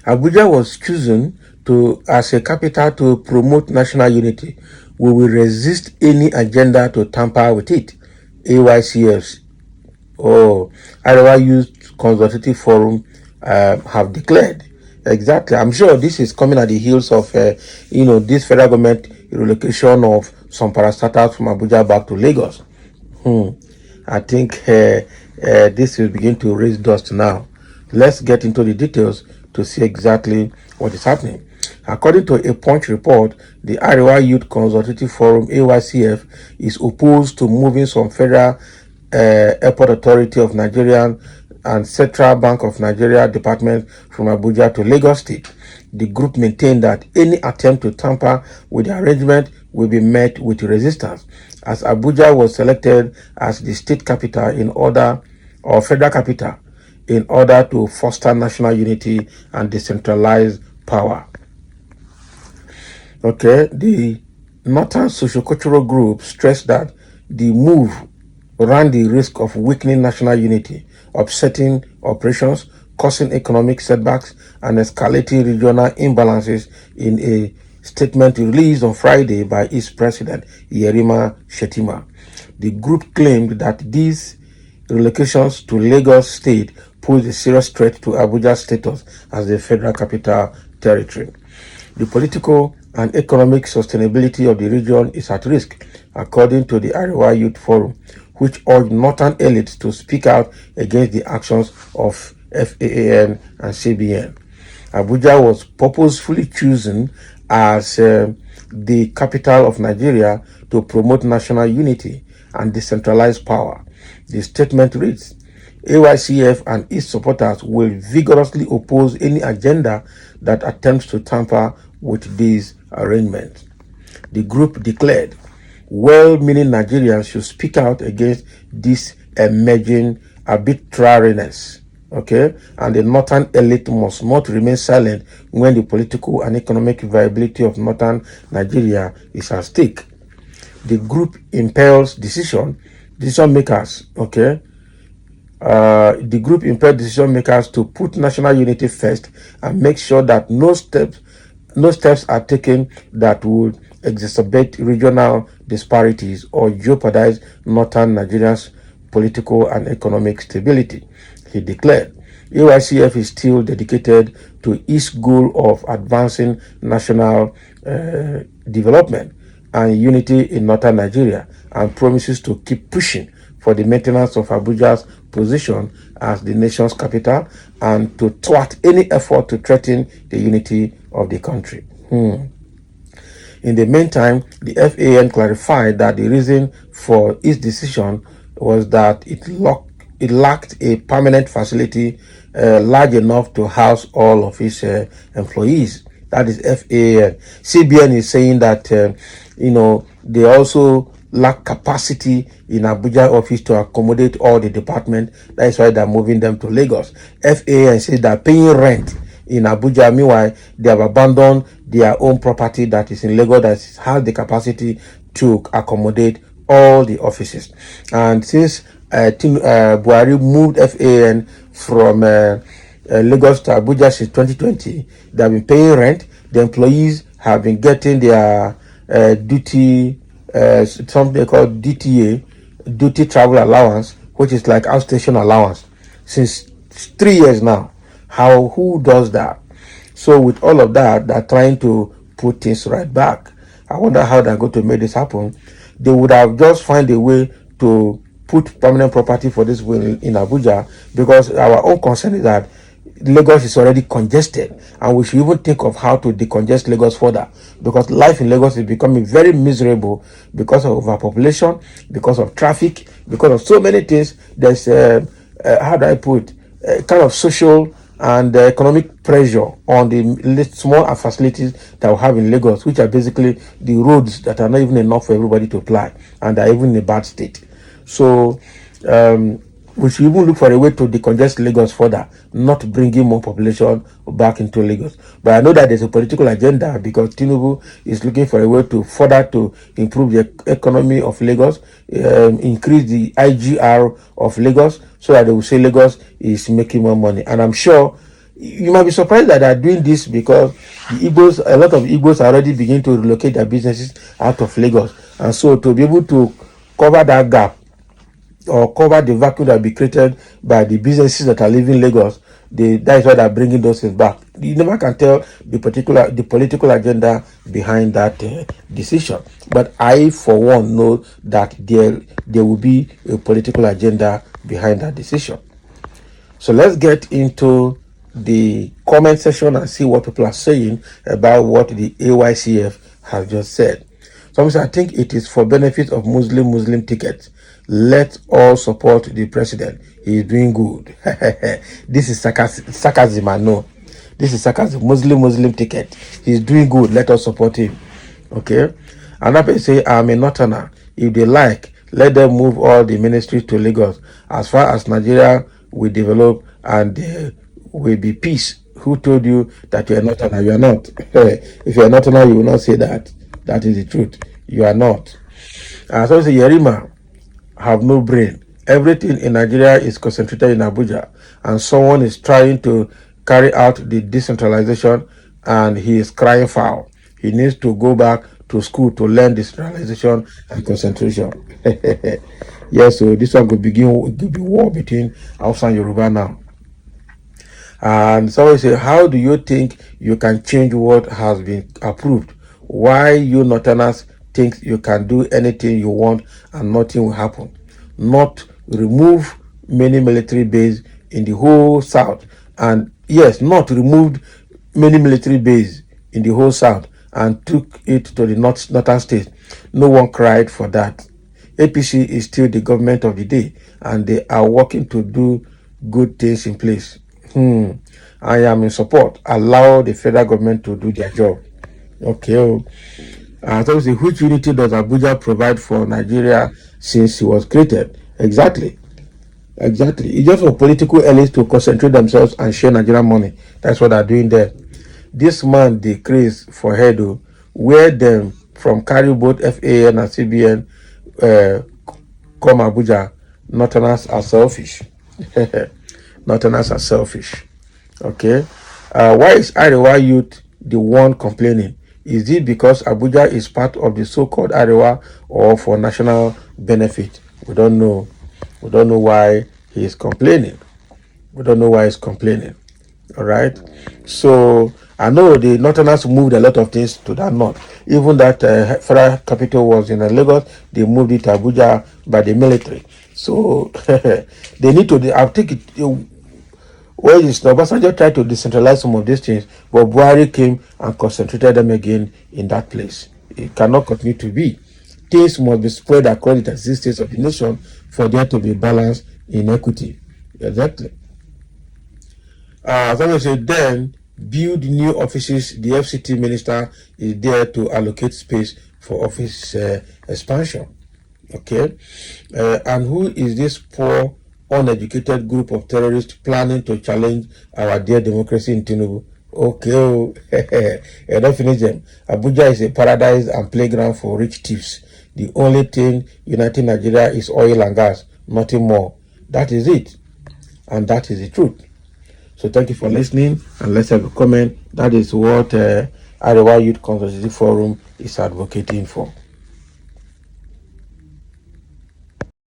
Abuja was chosen as a capital to promote national unity. We will resist any agenda to tamper with it. AYCFs Arewa Youth Consultative Forum have declared. Exactly. I'm sure this is coming at the heels of, this federal government relocation of some parastatals from Abuja back to Lagos. I think this will begin to raise dust now. Let's get into the details to see exactly what is happening. According to a Punch report, the Arewa Youth Consultative Forum (AYCF) is opposed to moving some federal Airport Authority of Nigeria and Central Bank of Nigeria department from Abuja to Lagos State. The group maintained that any attempt to tamper with the arrangement will be met with resistance, as Abuja was selected as the state capital federal capital in order to foster national unity and decentralize power. Okay, the Northern Sociocultural Group stressed that the move ran the risk of weakening national unity, upsetting operations, causing economic setbacks, and escalating regional imbalances in a statement released on Friday by its president, Yerima Shetima. The group claimed that these relocations to Lagos State pose a serious threat to Abuja's status as the federal capital territory. The political and economic sustainability of the region is at risk, according to the Arewa Youth Forum, which urged northern elites to speak out against the actions of FAAN and CBN. Abuja was purposefully chosen as the capital of Nigeria to promote national unity and decentralized power. The statement reads, AYCF and its supporters will vigorously oppose any agenda that attempts to tamper with these arrangements. The group declared, well-meaning Nigerians should speak out against this emerging arbitrariness. Okay, and the northern elite must not remain silent when the political and economic viability of northern Nigeria is at stake. The group impels decision makers. Okay, the group impels decision makers to put national unity first and make sure that no steps are taken that would exacerbate regional disparities or jeopardize northern Nigeria's political and economic stability, he declared. AYCF is still dedicated to its goal of advancing national development and unity in northern Nigeria, and promises to keep pushing for the maintenance of Abuja's position as the nation's capital and to thwart any effort to threaten the unity of the country. In the meantime, the FAN clarified that the reason for its decision was that it lacked a permanent facility large enough to house all of its employees. That is FAN. CBN is saying that, they also lack capacity in Abuja office to accommodate all the department. That is why they're moving them to Lagos. FAN says they're paying rent in Abuja. Meanwhile, they have abandoned their own property that is in Lagos that has the capacity to accommodate all the offices. And since Buhari moved FAN from Lagos to Abuja since 2020, they have been paying rent. The employees have been getting their duty, something they call DTA, duty travel allowance, which is like outstation allowance, since 3 years now. Who does that? So with all of that, they're trying to put things right back. I wonder how they're going to make this happen. They would have just find a way to put permanent property for this in Abuja, because our own concern is that Lagos is already congested, and we should even think of how to decongest Lagos further, because life in Lagos is becoming very miserable because of overpopulation, because of traffic, because of so many things. There's how do I put kind of social and economic pressure on the small facilities that we have in Lagos, which are basically the roads that are not even enough for everybody to apply, and are even in a bad state. So we should even look for a way to decongest Lagos further, not bringing more population back into Lagos. But I know that there's a political agenda, because Tinubu is looking for a way to further to improve the economy of Lagos, increase the IGR of Lagos, so that they will say Lagos is making more money. And I'm sure You might be surprised that they are doing this because the Igbos, a lot of Igbos are already beginning to relocate their businesses out of Lagos. And so to be able to cover that gap or cover the vacuum that will be created by the businesses that are leaving Lagos, that is why they're bringing those things back. You never can tell the political agenda behind that decision. But I, for one, know that there will be a political agenda behind that decision. So let's get into the comment section and see what people are saying about what the AYCF has just said. Some say, I think it is for benefit of Muslim tickets. Let all support the president. He is doing good. This is sarcasm, I know. This is sarcasm. Muslim ticket. He's doing good. Let us support him. Okay. Another person say, I'm a northerner. If they like, let them move all the ministries to Lagos. As far as Nigeria will develop and there will be peace. Who told you that you are not? You are not. If you are not, you will not say that. That is the truth. You are not. So say Yerima have no brain. Everything in Nigeria is concentrated in Abuja, and someone is trying to carry out the decentralization, and he is crying foul. He needs to go back to school to learn decentralization and concentration. Yes, so this one could be war between Hausa and Yoruba now. And someone say, how do you think you can change what has been approved? Why you Northerners think you can do anything you want and nothing will happen? Not remove many military bases in the whole South. And yes, not removed many military bases in the whole South and took it to the northern states. No one cried for that. APC is still the government of the day, and they are working to do good things in place. I am in support. Allow the federal government to do their job. Okay. So which unity does Abuja provide for Nigeria since it was created? Exactly. It's just for political elites to concentrate themselves and share Nigerian money. That's what they're doing there. This man decreased for Hedo, where them from carry both FAN and CBN come Abuja. Northerners are selfish. Northerners are selfish. Okay. Why is Arewa youth the one complaining? Is it because Abuja is part of the so-called Arewa or for national benefit? We don't know. We don't know why he is complaining. We don't know why he's complaining. All right. So I know the Northerners moved a lot of things to that north. Even that federal capital was in Lagos, they moved it to Abuja by the military. So they need to. I'll take it. Well, Obasanjo tried to decentralize some of these things, but Buhari came and concentrated them again in that place. It cannot continue to be. Things must be spread across the 36 states of the nation for there to be balance in equity. Exactly. Someone said, then build new offices. The FCT minister is there to allocate space for office expansion. Okay. And who is this poor, uneducated group of terrorists planning to challenge our dear democracy in Tinubu? Okay. Don't finish them. Abuja is a paradise and playground for rich thieves. The only thing uniting Nigeria is oil and gas, nothing more. That is it. And that is the truth. So thank you for listening, and let's have a comment. That is what Arewa Youth Consultative Forum is advocating for.